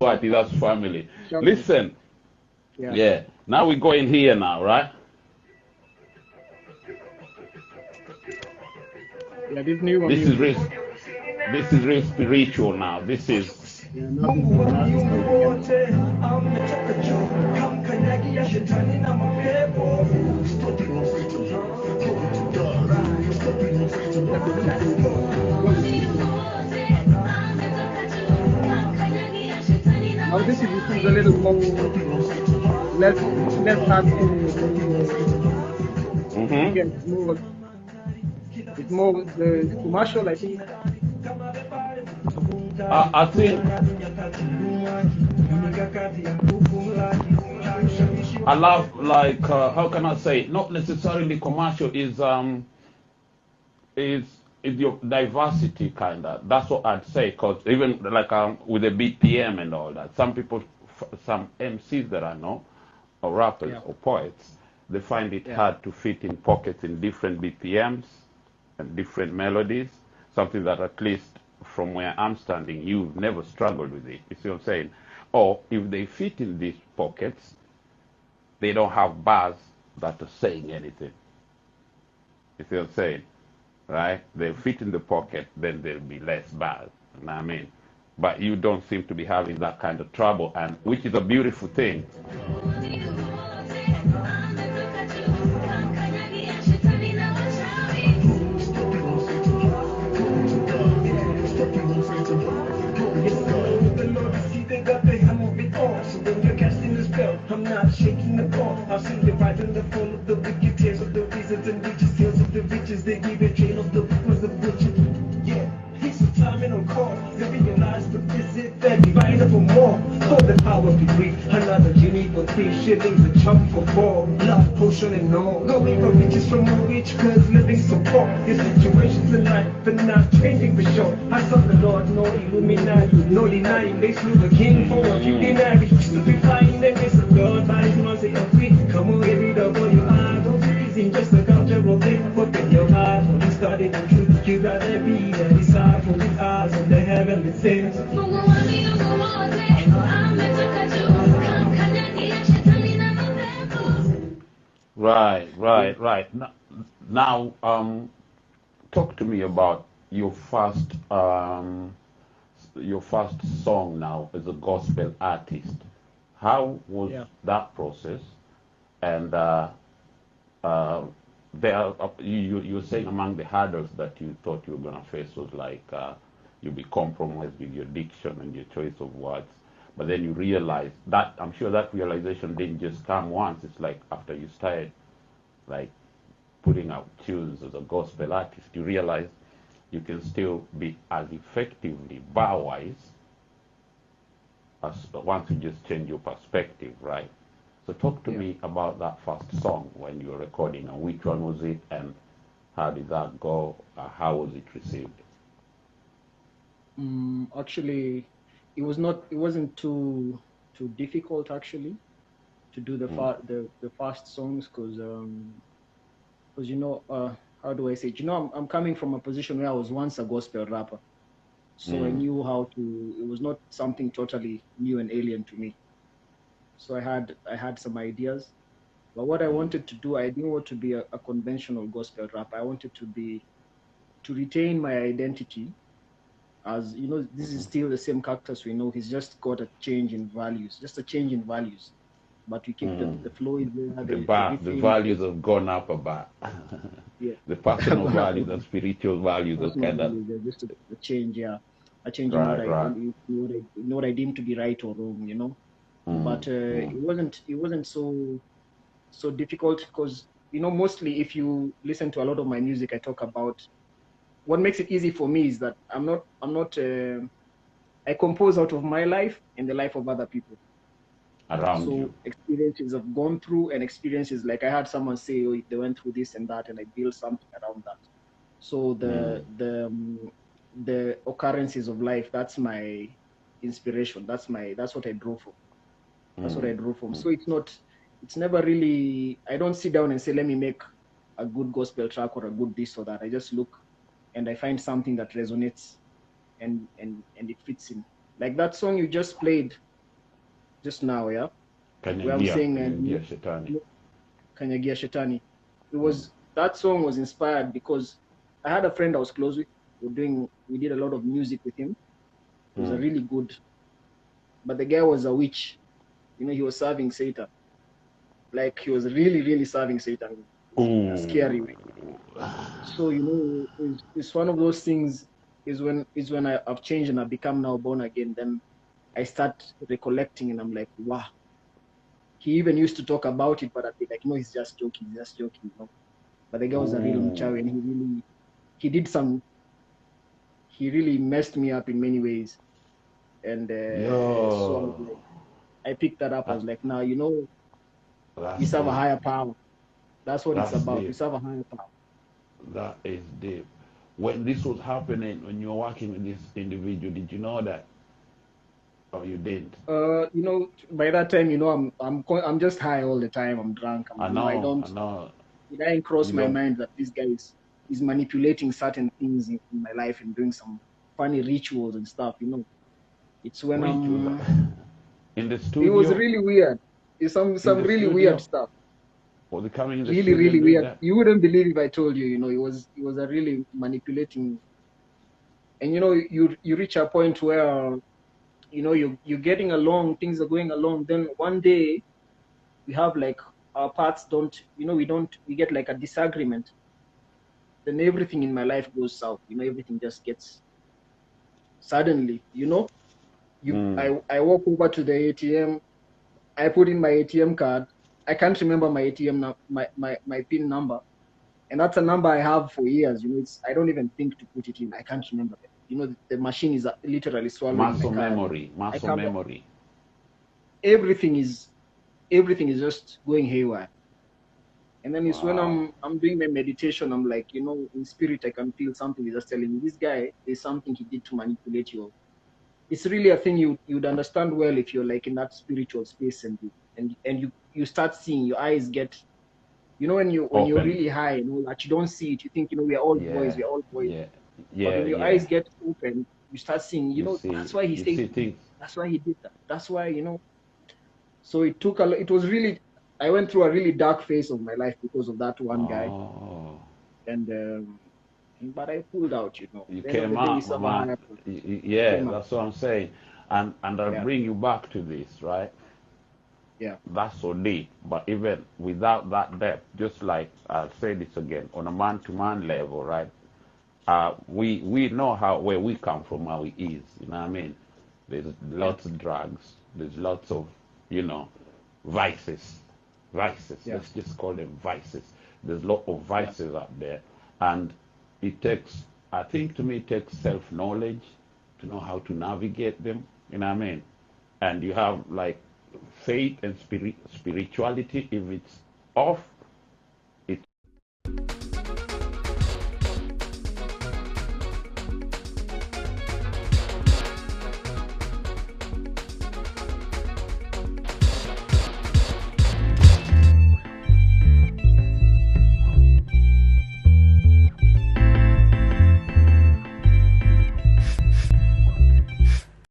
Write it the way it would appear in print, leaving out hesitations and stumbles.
party, that's family. Sure. Listen, yeah. Now we go in here now, right? Yeah, this new one. This is real. This is real spiritual now. This is. Yeah, now this is now this is a little more less hard to again, it's more the commercial, I think. I think I love, like, how can I say, not necessarily commercial, is your diversity, kind of. That's what I'd say, because even like with the BPM and all that, some people, some MCs that I know, or rappers or poets, they find it hard to fit in pockets in different BPMs and different melodies, something that at least from where I'm standing, you've never struggled with it. You see what I'm saying? Or if they fit in these pockets, they don't have bars that are saying anything. You see what I'm saying? Right? They fit in the pocket, then there'll be less bars. You know what I mean? But you don't seem to be having that kind of trouble, and which is a beautiful thing. I'm not shaking the ball. I'll see the rise and the fall of the wicked, tears of the reasons and riches, tales of the riches. They give a trail of the was the butcher. Yeah, he's some timing on call. They realize the visit that divine for more. For the power to breathe. Another genie for 3 shillings, a chunk for 4. Love potion and all. Going for riches from a rich, cause living so poor. Your situations in life, but not changing for sure. I saw the Lord, no Illuminati, no denying. They slew the king for what you denied. To be flying, then it's a God, but it's not say I'm free. Come on, get it up on your eyes. Don't be easy, just a cultural thing. Open your eyes, when you started the truth, you gotta be there. Decide for the eyes of the heavenly things. Right. Now, talk to me about your first song now as a gospel artist. How was that process? And you're saying among the hurdles that you thought you were gonna face was like you'll be compromised with your diction and your choice of words. But then you realize that, I'm sure that realization didn't just come once. It's like after you started like putting out tunes as a gospel artist, you realize you can still be as effectively bar-wise as once you just change your perspective, right? So talk to me about that first song when you were recording, and which one was it, and how did that go? How was it received? Actually, it wasn't too difficult actually to do the fast songs, because you know, how do I say it? You know, I'm coming from a position where I was once a gospel rapper, so I knew how to. It was not something totally new and alien to me. So I had some ideas, but what I wanted to do, I didn't want to be a conventional gospel rapper. I wanted to retain my identity. As you know, this is still the same Cactus we know. He's just got a change in values, just a change in values. But we keep the flow is there. The values have gone up a bit. The personal values and spiritual values are kind of just a change, a change in what I deem to be right or wrong, you know. But it wasn't so difficult, because you know, mostly if you listen to a lot of my music, I talk about what makes it easy for me is that I'm not I compose out of my life and the life of other people around you. Experiences I've gone through, and experiences like I had someone say, oh, they went through this and that, and I built something around that. So the occurrences of life, that's my inspiration. That's what I draw from. That's what I draw from. So it's never really, I don't sit down and say, let me make a good gospel track or a good this or that. I just look and I find something that resonates and it fits in. Like that song you just played, just now, yeah, where I'm Kanyagia, saying Kanyagia Shetani. Kanyagia Shetani. It was that song was inspired because I had a friend I was close with. We did a lot of music with him. He was a really good, but the guy was a witch. You know, he was serving Satan. Like he was really, really serving Satan in a scary way. So you know, it's one of those things. Is when I've changed and I've become now born again. Then I start recollecting and I'm like, wow. He even used to talk about it, but I'd be like, no, he's just joking, you know. But the guy was a real mchawi, and he really messed me up in many ways. And so I was like, I picked that up. I was like, now, you know, we serve a higher power. That's what it's about. Deep. We serve a higher power. That is deep. When this was happening, when you were working with this individual, did you know that? Or you didn't? You know, by that time, you know, I'm just high all the time. I'm drunk. I know. It didn't cross my mind that this guy is manipulating certain things in my life and doing some funny rituals and stuff. You know, it's when I'm in the studio. It was really weird. It's some really weird stuff. Was it coming in the really, studio? Really weird. That? You wouldn't believe if I told you. You know, it was a really manipulating. And you know, you reach a point where, you know, you're getting along, things are going along. Then one day, we have like our paths don't. You know, we get like a disagreement. Then everything in my life goes south. You know, everything just gets suddenly. You know, I walk over to the ATM. I put in my ATM card. I can't remember my ATM my PIN number, and that's a number I have for years. You know, I don't even think to put it in. I can't remember it. You know, the machine is literally swallowing muscle my card. memory. Everything is just going haywire. And then it's when I'm doing my meditation, I'm like, you know, in spirit I can feel something is just telling me, this guy, there's something he did to manipulate you. It's really a thing you'd understand well if you're like in that spiritual space and you start seeing, your eyes get, you know, when you're really high and all that, you don't see it. You think, you know, we're all boys. Yeah. But when your eyes get open, you start seeing, you know, that's why he stayed. That's why he did that. That's why, you know. So it took it was really, I went through a really dark phase of my life because of that one guy. And but I pulled out, you know. You came out, man. Yeah, that's what I'm saying. And I'll bring you back to this, right? Yeah. That's so deep. But even without that depth, just like I'll say this again, on a man-to-man level, right? We know where we come from, how it is. You know what I mean? There's lots of drugs. There's lots of, you know, vices. Yeah. Let's just call them vices. There's a lot of vices out there. And it takes, I think to me, it takes self-knowledge to know how to navigate them. You know what I mean? And you have like faith and spirituality. If it's off,